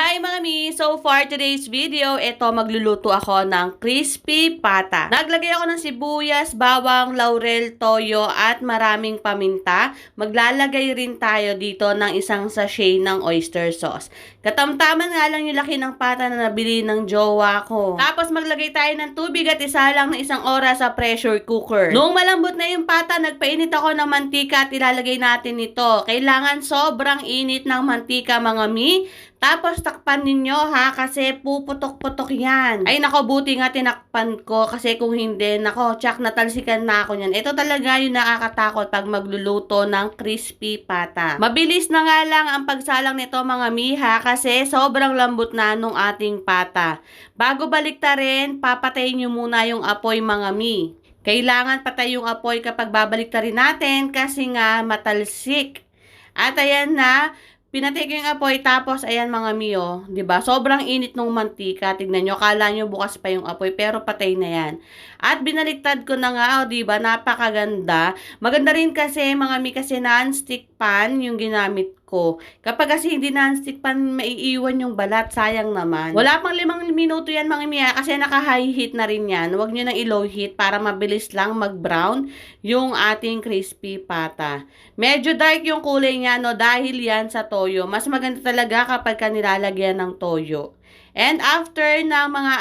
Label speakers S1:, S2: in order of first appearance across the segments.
S1: Hi mga mi! So for today's video, ito magluluto ako ng crispy pata. Naglagay ako ng sibuyas, bawang, laurel, toyo at maraming paminta. Maglalagay rin tayo dito ng isang sachet ng oyster sauce. Katamtaman nga lang yung laki ng pata na nabili ng jowa ko. Tapos maglagay tayo ng tubig at isa lang na isang oras sa pressure cooker. Noong malambot na yung pata, nagpainit ako ng mantika at ilalagay natin ito. Kailangan sobrang init ng mantika mga mi. Tapos takpan ninyo ha kasi puputok-putok yan. Ay nako, buti nga tinakpan ko kasi kung hindi, nako, tsak natalsikan na ako niyan. Ito talaga yung nakakatakot pag magluluto ng crispy pata. Mabilis na nga lang ang pagsalang nito mga miha kasi sobrang lambot na nung ating pata. Bago baliktarin, papatayin nyo muna yung apoy mga mi. Kailangan patay yung apoy kapag babaliktarin natin kasi nga matalsik. At ayan na, pinatay ko yung apoy, tapos ayan mga miyo, 'di ba? Sobrang init ng mantika. Tignan niyo, akala niyo bukas pa yung apoy, pero patay na 'yan. At binaliktad ko na nga, 'di ba? Napakaganda. Maganda rin kasi mga mi kasi non-stick pan yung ginamit ko. Kapag kasi hindi non-stick pan, maiiwan yung balat, sayang naman. Wala pang 5 minuto yan mga miya kasi naka-high heat na rin yan. Huwag niyo nang i-low heat para mabilis lang mag-brown yung ating crispy pata. Medyo dark yung kulay niya, no, dahil yan sa toyo. Mas maganda talaga kapag nilalagyan ng toyo. And after ng mga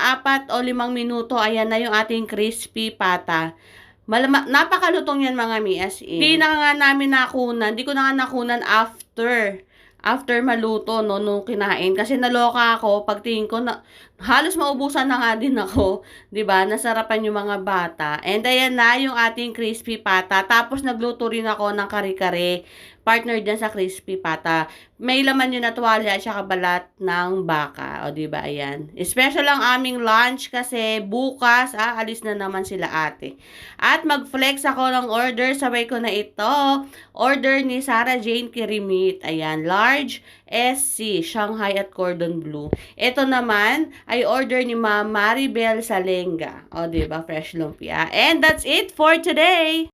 S1: 4 o 5 minuto, ayan na yung ating crispy pata. Napakalutong yan mga mi, as in. Hindi na nga namin nakunan. Hindi ko na nga nakunan after maluto, no, nung kinain. Kasi naloka ako, pagtingin ko, halos maubusan na nga din ako. 'Di ba? Nasarapan yung mga bata. And ayan na yung ating crispy pata. Tapos nagluto rin ako ng kare-kare. Partner dyan sa crispy pata. May laman yun na tuwalya at saka balat ng baka. O 'di ba? Ayan. Special ang aming lunch kasi bukas, alis na naman sila ate. At mag-flex ako ng order. Sabay ko na ito. Order ni Sarah Jane Kirimit. Ayan. Large SC. Shanghai at cordon bleu. Ito naman ay order ni Ma'am Maribel Salenga. O, diba? Fresh lumpia. And that's it for today!